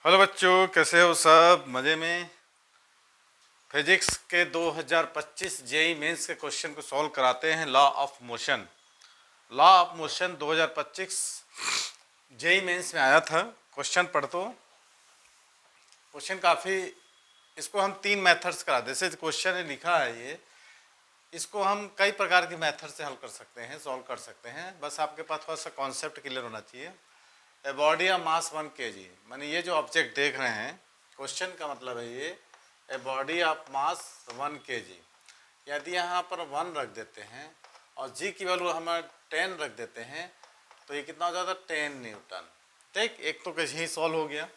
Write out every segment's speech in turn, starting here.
Hello बच्चों, कैसे हो सब? मज़े में? फिजिक्स के 2025 जेई मेंस के क्वेश्चन को सॉल्व कराते हैं। Law of motion. Law of motion 2025 JEE Mains में आया था। क्वेश्चन पढ़ दो। क्वेश्चन काफ़ी, इसको हम तीन मेथड्स करा, जैसे क्वेश्चन ने लिखा है ये, इसको हम कई प्रकार के मेथड से हल कर सकते हैं, सॉल्व कर सकते हैं। बस आपके पास थोड़ा सा कॉन्सेप्ट क्लियर होना चाहिए। A body of mass 1 kg, माने ये जो ऑब्जेक्ट देख रहे हैं, क्वेश्चन का मतलब है ये a body of mass 1 kg। यदि यहाँ पर 1 रख देते हैं और जी की वैल्यू हम 10 रख देते हैं तो ये कितना हो जाता है? 10 न्यूटन। ठीक, एक तो कैसे ही सॉल्व हो गया।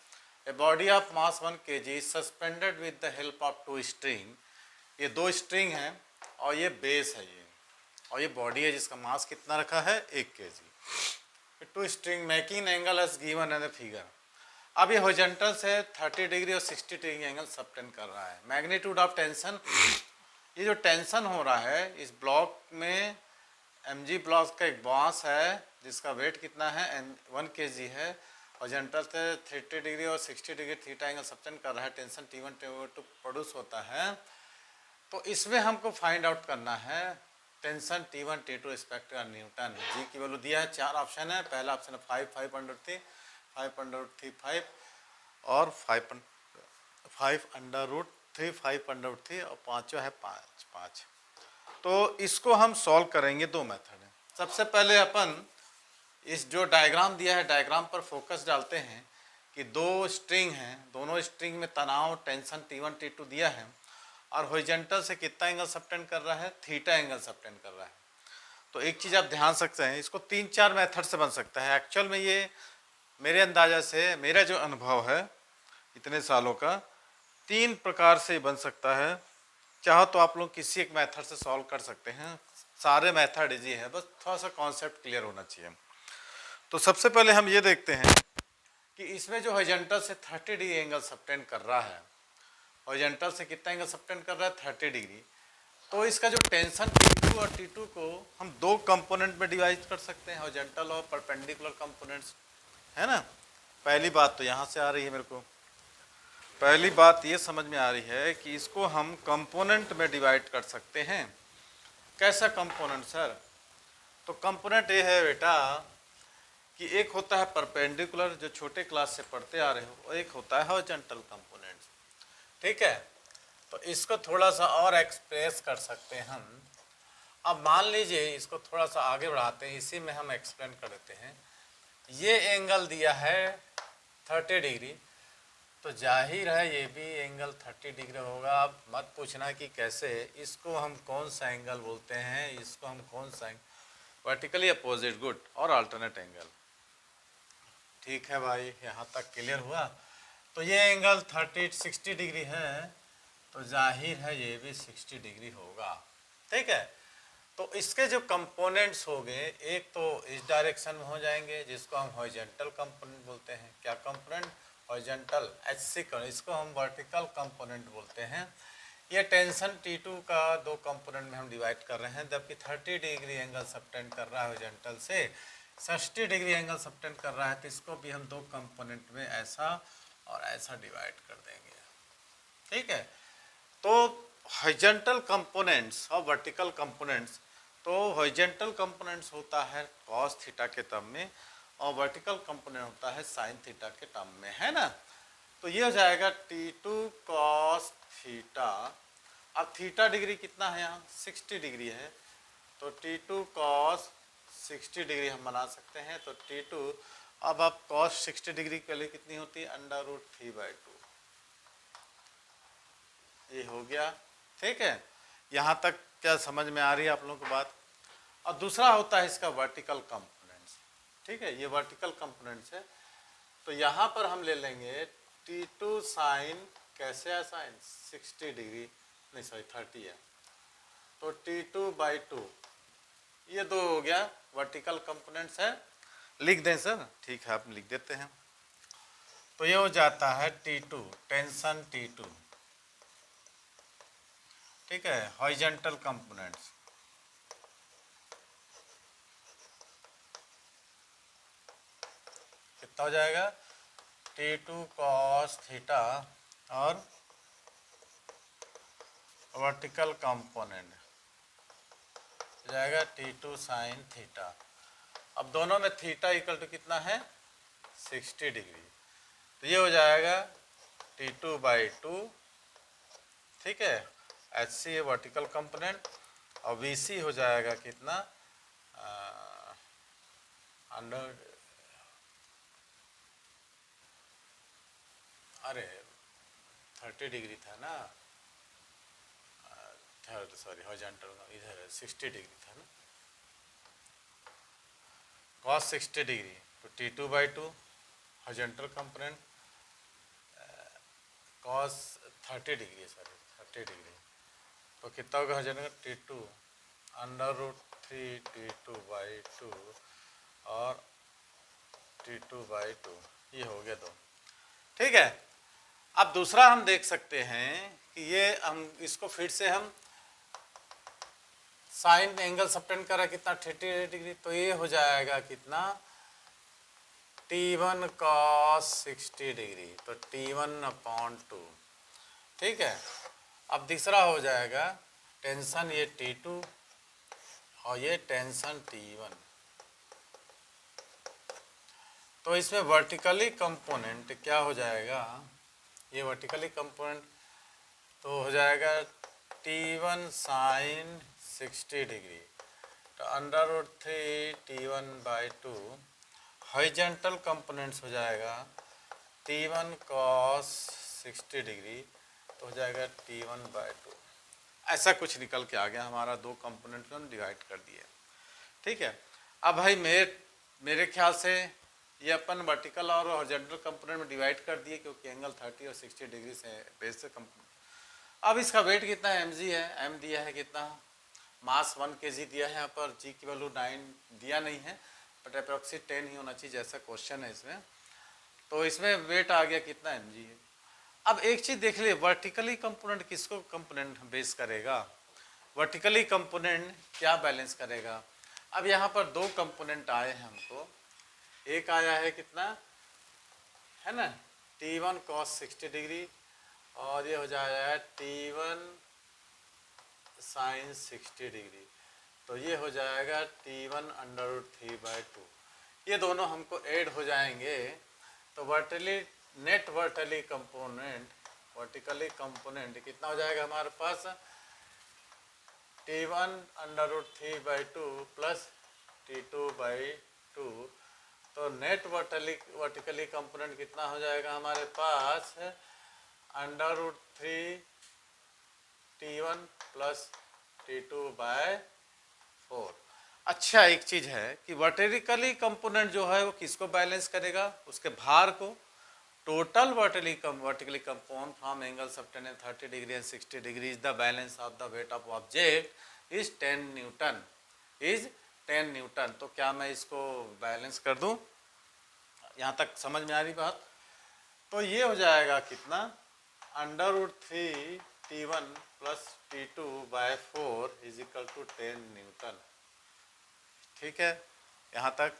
A body of mass 1 kg suspended with the help of 2 string. ये 2 स्ट्रिंग हैं और ये बेस है ये, और ये बॉडी है जिसका मास कितना रखा है? 1 kg। 2 string making angle as given in the figure. अब ये हॉरिजॉन्टल से 30 डिग्री और 60 डिग्री एंगल सबटेंड कर रहा है। मैग्नीट्यूड ऑफ टेंशन, ये जो टेंशन हो रहा है इस ब्लॉक में, mg ब्लॉक का एक बॉस है जिसका वेट कितना है? 1 kg है। हॉरिजॉन्टल से 30 डिग्री और 60 डिग्री थीटा एंगल सबटेंड कर रहा है। टेंशन T1 T2 प्रोड्यूस होता है। तो इसमें हमको फाइंड आउट करना है tension T1 T2 respect Newton. जी की वैल्यू दिया है, 4 ऑप्शन है। पहला ऑप्शन है 5, 5√3, 5√3, 5 और 5√3, 5√3 और पाँचवा है 5, 5। तो इसको हम सॉल्व करेंगे। दो मेथड है। सबसे पहले अपन इस जो डायग्राम दिया है, डायग्राम पर फोकस डालते हैं कि 2 स्ट्रिंग हैं, दोनों स्ट्रिंग में तनाव टेंशन T1 T2 दिया है और हॉरिजॉन्टल से कितना एंगल सबटेंड कर रहा है? थीटा एंगल सबटेंड कर रहा है। तो एक चीज़ आप ध्यान सकते हैं, इसको 3-4 मेथड से बन सकता है। एक्चुअल में ये मेरे अंदाजा से, मेरा जो अनुभव है इतने सालों का, 3 प्रकार से बन सकता है। चाहो तो आप लोग किसी एक मेथड से सॉल्व कर सकते हैं। सारे मेथड इजी है, बस थोड़ा सा कॉन्सेप्ट क्लियर होना चाहिए। तो सबसे पहले हम ये देखते हैं कि इसमें जो हॉरिजॉन्टल से 30 डिग्री एंगल सबटेंड कर रहा है, हॉरिजॉन्टल से कितना एंगल सबटेंड कर रहा है? 30 डिग्री। तो इसका जो टेंशन T2 और T2 को हम 2 कंपोनेंट में डिवाइड कर सकते हैं, हॉरिजॉन्टल और परपेंडिकुलर कंपोनेंट्स, है ना। पहली बात तो यहाँ से आ रही है मेरे को। पहली बात ये समझ में आ रही है कि इसको हम कंपोनेंट में डिवाइड कर सकते हैं। कैसा कंपोनेंट सर? तो कंपोनेंट ये है बेटा कि एक होता है परपेंडिकुलर, जो छोटे क्लास से पढ़ते आ रहे हो, और एक होता है हॉरिजॉन्टल कंपोनेंट। ठीक है, तो इसको थोड़ा सा और एक्सप्रेस कर सकते हैं हम। अब मान लीजिए इसको थोड़ा सा आगे बढ़ाते हैं, इसी में हम एक्सप्लेन कर देते हैं। ये एंगल दिया है 30 डिग्री, तो जाहिर है ये भी एंगल 30 डिग्री होगा। अब मत पूछना कि कैसे, इसको हम कौन सा एंगल बोलते हैं, इसको हम कौन सा एंगल, वर्टिकली अपोजिट, गुड, और अल्टरनेट एंगल। ठीक है भाई, यहाँ तक क्लियर हुआ। तो ये एंगल 60 डिग्री है, तो जाहिर है ये भी 60 डिग्री होगा। ठीक है, तो इसके जो कंपोनेंट्स हो गए, एक तो इस डायरेक्शन में हो जाएंगे जिसको हम हॉरिजॉन्टल कंपोनेंट बोलते हैं। क्या कंपोनेंट? हॉरिजॉन्टल, HC, इसको हम वर्टिकल कंपोनेंट बोलते हैं। ये टेंशन T2 का 2 कंपोनेंट में हम डिवाइड कर रहे हैं, जबकि 30 डिग्री एंगल सबटेंड कर रहा है हॉरिजॉन्टल से, 60 डिग्री एंगल सबटेंड कर रहा है, तो इसको भी हम 2 कंपोनेंट में ऐसा और ऐसा डिवाइड कर देंगे। ठीक है, तो हॉरिजॉन्टल कंपोनेंट्स और वर्टिकल कंपोनेंट्स, तो हॉरिजॉन्टल कंपोनेंट्स होता है कॉस थीटा के टर्म में, और वर्टिकल कंपोनेंट होता है साइन थीटा के टर्म में, है ना। तो ये हो जाएगा T2 कॉस थीटा। अब थीटा डिग्री कितना है यहाँ? 60 डिग्री है, तो T2 कॉस 60 डिग्री हम बना सकते हैं। तो T2, अब आप कॉस 60 डिग्री के लिए कितनी होती है? √3/2। ये हो गया। ठीक है, यहाँ तक क्या समझ में आ रही है आप लोगों को बात? और दूसरा होता है इसका वर्टिकल कंपोनेंट्स। ठीक है, ये वर्टिकल कंपोनेंट्स है। तो यहाँ पर हम ले लेंगे T2 साइन, कैसे है साइन? 60 डिग्री, नहीं सॉरी 30 है, तो T2/2, ये 2 हो गया वर्टिकल कंपोनेंट्स है। लिख दें सर? ठीक है, आप लिख देते हैं। तो ये हो जाता है T2, टेंशन T2। ठीक है, हॉरिजॉन्टल कंपोनेंट्स। कितना हो जाएगा? T2 cos थीटा और वर्टिकल कंपोनेंट हो जाएगा T2 sin थीटा। अब दोनों में थीटा इक्वल टू कितना है 60 डिग्री, तो ये हो जाएगा T2/2, ठीक है। HC है वर्टिकल कंपोनेंट और VC हो जाएगा कितना अंडर, अरे 30 डिग्री था ना, सॉरी हॉरिजॉन्टल इधर 60 डिग्री था ना, cos 60 डिग्री तो T2/2 horizontal component cos 30 degree है, सॉरी 30 डिग्री, तो कितना होगा हॉरिजॉन्टल T2 √3 T2/2 और T2/2, ये हो गया दो, ठीक है। अब दूसरा हम देख सकते हैं कि ये हम इसको फिर से हम साइन एंगल सबटेंड करा कितना 30 डिग्री, तो ये हो जाएगा कितना T1 cos 60 डिग्री, तो T1/2, ठीक है। अब तीसरा हो जाएगा टेंशन ये T2 और ये टेंशन T1, तो इसमें वर्टिकली कंपोनेंट क्या हो जाएगा, ये वर्टिकली कंपोनेंट तो हो जाएगा T1 sin 60 डिग्री, तो √3 T1/2, हॉरिजॉन्टल कंपोनेंट्स हो जाएगा T1 cos 60 डिग्री, तो हो जाएगा T1/2। ऐसा कुछ निकल के आ गया, हमारा दो कंपोनेंट में हम डिवाइड कर दिए, ठीक है। अब भाई मेरे ख्याल से ये अपन वर्टिकल और हॉरिजॉन्टल कंपोनेंट में डिवाइड कर दिए, क्योंकि एंगल 30 और 60 डिग्री से बेस से कंपोनेंट। अब इसका वेट कितना है, mg है, m दिया है कितना, मास 1 kg दिया है, यहाँ पर g की वैल्यू 9 दिया नहीं है, बट अप्रोक्सीमेट 10 ही होना चाहिए जैसा क्वेश्चन है इसमें, तो इसमें वेट आ गया कितना mg है। अब एक चीज़ देख लिए, वर्टिकली कंपोनेंट किसको कंपोनेंट बेस करेगा, वर्टिकली कंपोनेंट क्या बैलेंस करेगा। अब यहाँ पर दो कंपोनेंट आए हैं हमको, एक आया है कितना है ना T1 cos 60 डिग्री और ये हो जाएगा T1 sin 60 डिग्री, तो ये हो जाएगा T1 √3/2, ये दोनों हमको ऐड हो जाएंगे, तो नेट वर्टिकली कंपोनेंट कितना हो जाएगा हमारे पास T1 √3/2 प्लस T2/2, तो नेट वर्टिकली कंपोनेंट कितना हो जाएगा हमारे पास √3 T1 प्लस T2/4। अच्छा एक चीज़ है कि वर्टिकली कंपोनेंट जो है वो किसको बैलेंस करेगा, उसके भार को। Total vertically component from angle subtended 30 degree and 60 degree is the balance of the weight of object is 10 Newton, is 10 Newton. तो क्या मैं इसको बैलेंस कर दूं, यहाँ तक समझ में आ रही बात। तो ये हो जाएगा कितना √3 T1 plus T2/4 is equal to 10 newton, ठीक है। यहाँ तक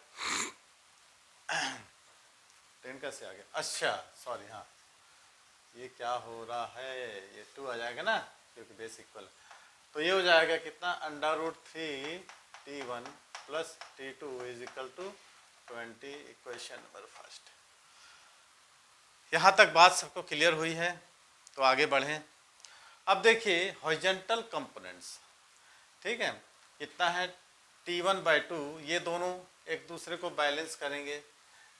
10 कैसे आ गया, अच्छा सॉरी, हाँ ये क्या हो रहा है, ये 2 आ जाएगा ना क्योंकि बेस इक्वल, तो ये हो जाएगा कितना √3 T1 plus T2 is equal to 20, equation number first. यहाँ तक बात सबको क्लियर हुई है, तो आगे बढ़ें। अब देखिए हॉरिजॉन्टल कंपोनेंट्स, ठीक है, कितना है T1/2, ये दोनों एक दूसरे को बैलेंस करेंगे,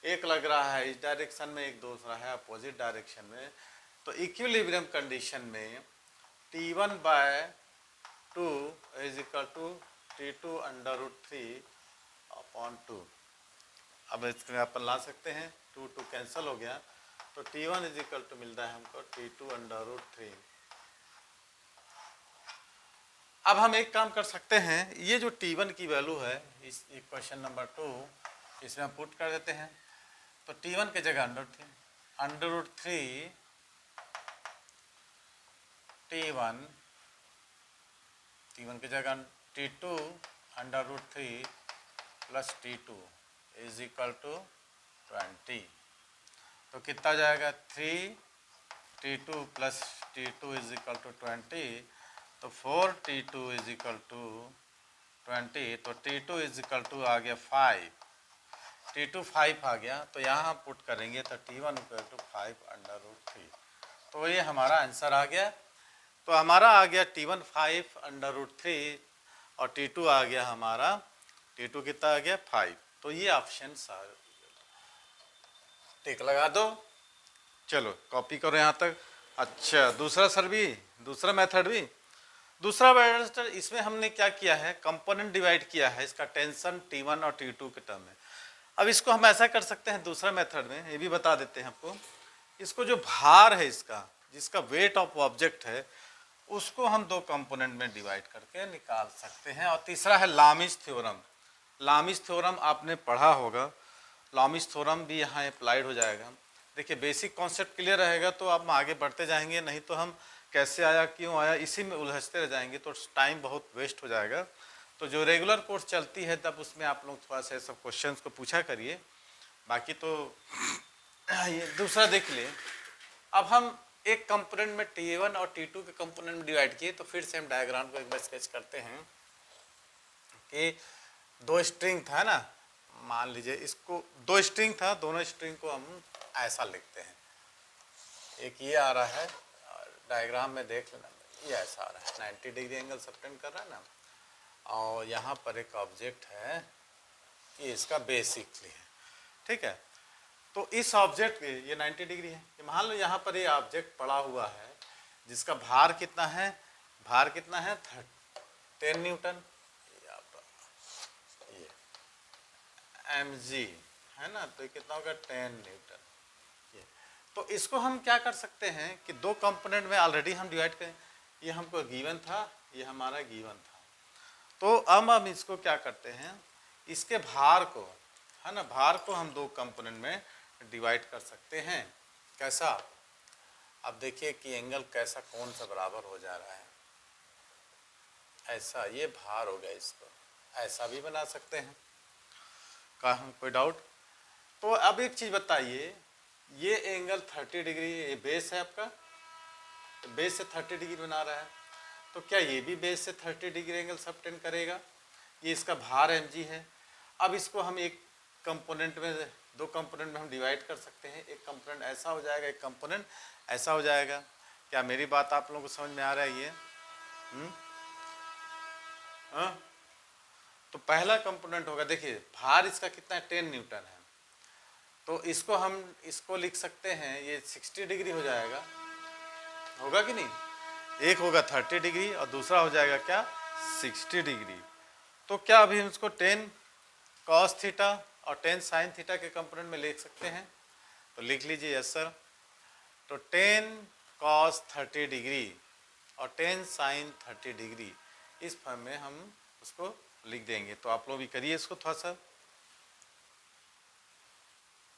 एक लग रहा है इस डायरेक्शन में, एक दूसरा है अपोजिट डायरेक्शन में, तो इक्विलिब्रियम कंडीशन में T1/2 is equal to T2 √3/2। अब इसमें अपन ला सकते हैं, 2 कैंसिल हो गया, तो T1 इज इक्वल टू मिलता है हमको T2 √3। अब हम एक काम कर सकते हैं, ये जो T1 की वैल्यू है इस इक्वेशन नंबर 2 इसमें हम पुट कर देते हैं, तो T1 की जगह √3 T1 की जगह T2 √3 plus T2 is equal to 20। तो कितना हो जाएगा 3T2 plus T2 is equal to 20, तो 4T2 इज इक्वल टू 20, तो T2 इज इक्वल टू आ गया 5, T2 5 आ गया, तो यहाँ हम पुट करेंगे तो T1 इक्वल टू 5/√3, तो ये हमारा आंसर आ गया। तो हमारा आ गया T1 5/√3 और T2 आ गया हमारा, T2 कितना आ गया 5, तो ये ऑप्शन सारे टिक लगा दो। चलो कॉपी करो यहाँ तक। अच्छा दूसरा सर भी, दूसरा मेथड भी, दूसरा मेथड इसमें हमने क्या किया है, कंपोनेंट डिवाइड किया है इसका टेंशन T1 और T2 के टर्म में। अब इसको हम ऐसा कर सकते हैं दूसरा मेथड में, ये भी बता देते हैं आपको। इसको जो भार है इसका, जिसका वेट ऑफ ऑब्जेक्ट है, उसको हम दो कंपोनेंट में डिवाइड करके निकाल सकते हैं। और तीसरा है लामिस थ्योरम। लामिस थ्योरम आपने पढ़ा होगा, लामिस थ्योरम भी यहाँ अप्लाइड हो जाएगा। देखिए बेसिक कॉन्सेप्ट क्लियर रहेगा तो आप आगे बढ़ते जाएंगे, नहीं तो हम कैसे आया क्यों आया इसी में उलझते रह जाएंगे तो टाइम बहुत वेस्ट हो जाएगा। तो जो रेगुलर कोर्स चलती है तब उसमें आप लोग थोड़ा सा सब क्वेश्चंस को पूछा करिए, बाकी तो ये दूसरा देख लिए। अब हम एक कंपोनेंट में T1 और T2 के कंपोनेंट में डिवाइड किए, तो फिर से हम डायग्राम को एक बार स्केच करते हैं कि दो स्ट्रिंग था ना, मान लीजिए इसको दो स्ट्रिंग था, दोनों स्ट्रिंग को हम ऐसा लिखते हैं, एक ये आ रहा है डायग्राम में देख लेना, ये ऐसा आ रहा है 90 डिग्री एंगल सबटेंड कर रहा है ना, और यहाँ पर एक ऑब्जेक्ट है, ये इसका बेसिकली है, ठीक है। तो इस ऑब्जेक्ट के ये 90 डिग्री है, मान लो यहाँ पर ये ऑब्जेक्ट पड़ा हुआ है जिसका भार कितना है, भार कितना है 10 न्यूटन, ये mg है ना, तो ये कितना होगा 10 न्यूटन। ये तो इसको हम क्या कर सकते हैं कि दो कंपोनेंट में ऑलरेडी हम डिवाइड करें, ये हमको गिवन था, ये हमारा गिवन था, तो अब हम इसको क्या करते हैं, इसके भार को है ना, भार को हम दो कंपोनेंट में डिवाइड कर सकते हैं। कैसा, अब देखिए कि एंगल कैसा कौन सा बराबर हो जा रहा है, ऐसा ये भार हो गया, इसको ऐसा भी बना सकते हैं, कहाँ कोई डाउट। तो अब एक चीज़ बताइए, ये एंगल 30 डिग्री ये बेस है आपका, तो बेस से 30 डिग्री बना रहा है, तो क्या ये भी बेस से 30 डिग्री एंगल सबटेंड करेगा, ये इसका भार mg है। अब इसको हम एक कंपोनेंट में, दो कंपोनेंट में हम डिवाइड कर सकते हैं, एक कंपोनेंट ऐसा हो जाएगा, एक कंपोनेंट ऐसा हो जाएगा। क्या मेरी बात आप लोगों को समझ में आ रहा है ये? हाँ, तो पहला कंपोनेंट होगा, देखिए भार इसका कितना है 10 न्यूटन है, तो इसको हम इसको लिख सकते हैं, ये 60 डिग्री हो जाएगा, होगा कि नहीं, एक होगा 30 डिग्री और दूसरा हो जाएगा क्या 60 डिग्री। तो क्या अभी हम इसको 10 cos थीटा और 10 sin थीटा के कंपोनेंट में लिख सकते हैं, तो लिख लीजिए यस सर। तो 10 cos 30 डिग्री और 10 sin 30 डिग्री इस फॉर्म में हम उसको लिख देंगे। तो आप लोग भी करिए इसको थोड़ा सा,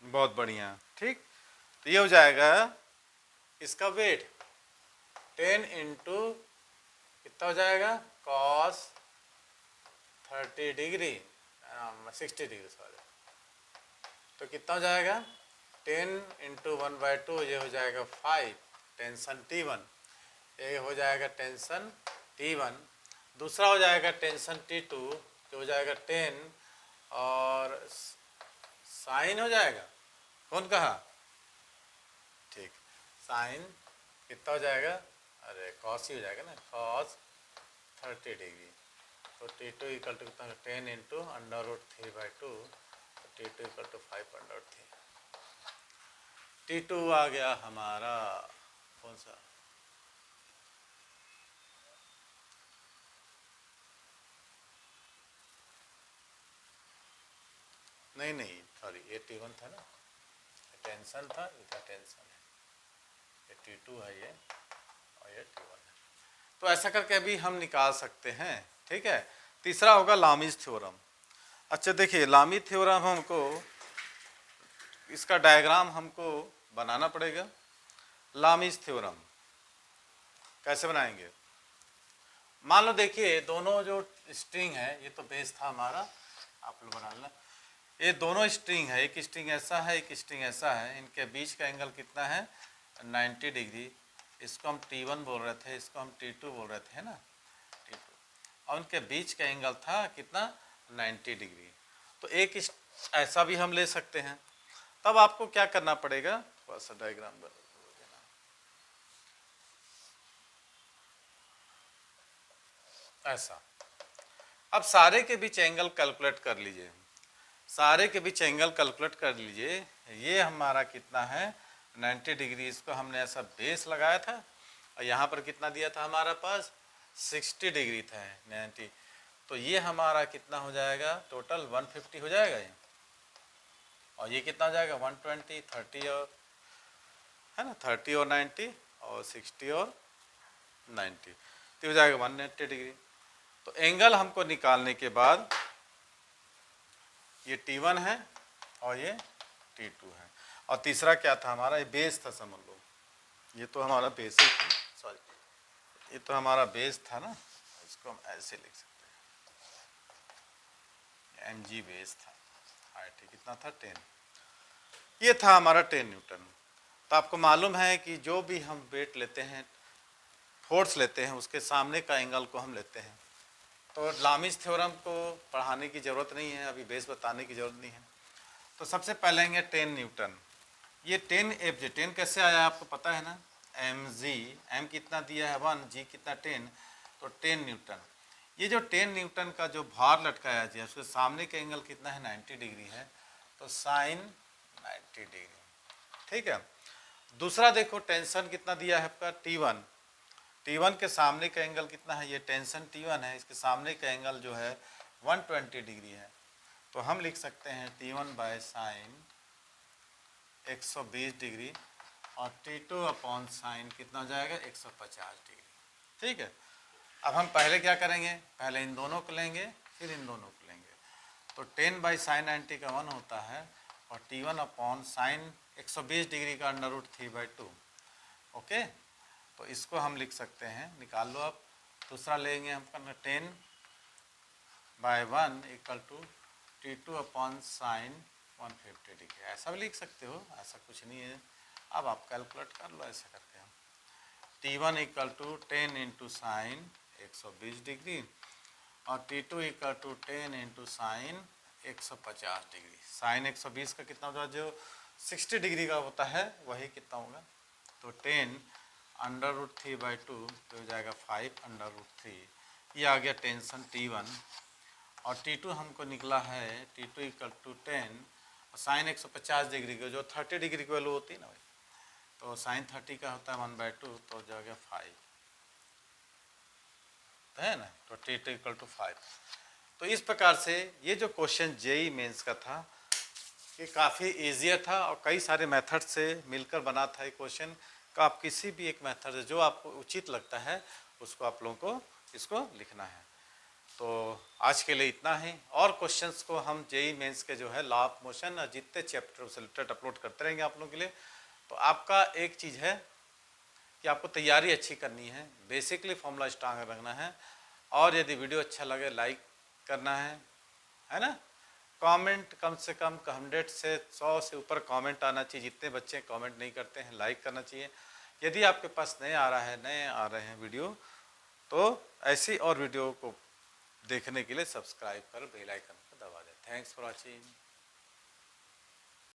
बहुत बढ़िया, ठीक। तो ये हो जाएगा इसका वेट 10 इंटू कितना हो जाएगा cos 30 डिग्री 60 डिग्री सॉरी, तो कितना हो जाएगा 10 इंटू 1/2, ये हो जाएगा 5 टेंशन T1, ये हो जाएगा टेंशन T1, दूसरा हो जाएगा टेंशन T2 जो हो जाएगा 10 और साइन हो जाएगा, कौन कहा, ठीक, साइन कितना हो जाएगा, अरे कॉस ही हो जाएगा ना, cos 30 डिग्री, तो T2 इक्वल टू कितना 10 इंटू √3/2, तो T2 इक्वल टू 5/3। T2 आ गया हमारा कौन सा, नहीं सॉरी ये T1 था ना, टेंशन था, इधर टेंशन है, ये T2 है ये, और ये T1 है। तो ऐसा करके अभी हम निकाल सकते हैं, ठीक है। तीसरा होगा लामिस थ्योरम। अच्छा देखिए लामी थ्योरम हमको इसका डायग्राम हमको बनाना पड़ेगा। लामिस थ्योरम कैसे बनाएंगे, मान लो देखिए दोनों जो स्ट्रिंग है, ये तो बेस था हमारा, आप लोग बना लेना, ये दोनों स्ट्रिंग है, एक स्ट्रिंग ऐसा है, एक स्ट्रिंग ऐसा है, इनके बीच का एंगल कितना है 90 डिग्री। इसको हम T1 बोल रहे थे, इसको हम T2 बोल रहे थे ना, T2, और उनके बीच का एंगल था कितना 90 डिग्री। तो एक ऐसा भी हम ले सकते हैं। तब आपको क्या करना पड़ेगा, थोड़ा सा डायग्राम बना देना, ऐसा। अब सारे के बीच एंगल कैलकुलेट कर लीजिए, सारे के बीच एंगल कैलकुलेट कर लीजिए। ये हमारा कितना है 90 डिग्री, इसको हमने ऐसा बेस लगाया था, और यहाँ पर कितना दिया था हमारा पास 60 डिग्री था 90। तो ये हमारा कितना हो जाएगा टोटल 150 हो जाएगा ये, और ये कितना हो जाएगा 120, 30 और है ना, 30 और 90 और 60 और 90, तो हो जाएगा 180 डिग्री। तो एंगल हमको निकालने के बाद ये T1 है और ये T2 है, और तीसरा क्या था हमारा, ये बेस था समझ लो, ये तो हमारा बेस ही था, सॉरी ये तो हमारा बेस था ना, इसको हम ऐसे लिख सकते हैं, mg बेस था, हाइट कितना था 10, ये था हमारा 10 न्यूटन। तो आपको मालूम है कि जो भी हम वेट लेते हैं, फोर्स लेते हैं, उसके सामने का एंगल को हम लेते हैं। तो लामिस थ्योरम को पढ़ाने की ज़रूरत नहीं है, अभी बेस बताने की ज़रूरत नहीं है। तो सबसे पहले आएंगे 10 न्यूटन। ये 10 FG, 10 कैसे आया आपको पता है ना, mg, m कितना दिया है 1, g कितना 10, तो 10 न्यूटन। ये जो 10 न्यूटन का जो भार लटकाया जाए, उसके सामने का एंगल कितना है 90 डिग्री है, तो साइन 90 डिग्री, ठीक है। दूसरा देखो टेंशन कितना दिया है आपका T1, T1 के सामने का एंगल कितना है, ये टेंशन T1 है, इसके सामने का एंगल जो है 120 डिग्री है। तो हम लिख सकते हैं T1 बाय साइन 120 डिग्री, और T2 अपॉन साइन कितना हो जाएगा 150 डिग्री, ठीक है। अब हम पहले क्या करेंगे, पहले इन दोनों को लेंगे, फिर इन दोनों को लेंगे। तो 10 बाई साइन 90 का 1 होता है, और T1 अपॉन साइन 120 डिग्री का √3/2, ओके। तो इसको हम लिख सकते हैं, निकाल लो आप। दूसरा लेंगे हम 10 by 1 equal to T2 upon sine 150 degree, ऐसा भी लिख सकते हो, ऐसा कुछ नहीं है। अब आप कैलकुलेट कर लो ऐसा करके, हम T1 equal to 10 into sine 120 degree, और T2 equal to 10 into sine 150 degree. Sine 120 का कितना होगा, जो 60 डिग्री का होता है वही कितना होगा, तो 10 √3/2, तो हो जाएगा 5 √3। ये आ गया टेंशन T1, और T2 हमको निकला है T2 इक्वल टू 10, और साइन 150 डिग्री का जो 30 डिग्री की वैल्यू होती है ना भाई, तो साइन 30 का होता है 1/2, तो हो जाएगा 5, है ना, तो T2 इक्वल टू 5। तो इस प्रकार से ये जो क्वेश्चन जेई मेंस का था, ये काफ़ी ईजियर था, और कई सारे मेथड से मिलकर बना था ये क्वेश्चन का। आप किसी भी एक मेथड से जो आपको उचित लगता है उसको आप लोगों को इसको लिखना है। तो आज के लिए इतना ही, और क्वेश्चंस को हम जेई मेंस के जो है लॉ ऑफ मोशन और जितने चैप्टर से रिलेटेड अपलोड करते रहेंगे आप लोगों के लिए। तो आपका एक चीज़ है कि आपको तैयारी अच्छी करनी है, बेसिकली फॉर्मूला स्ट्रांग रखना है, और यदि वीडियो अच्छा लगे लाइक करना है ना। कमेंट कम से कम 100 से 100 से ऊपर कमेंट आना चाहिए, जितने बच्चे कमेंट नहीं करते हैं लाइक करना चाहिए। यदि आपके पास नए आ रहे हैं वीडियो, तो ऐसी और वीडियो को देखने के लिए सब्सक्राइब कर बेल आइकन को दबा दें। Thanks for watching.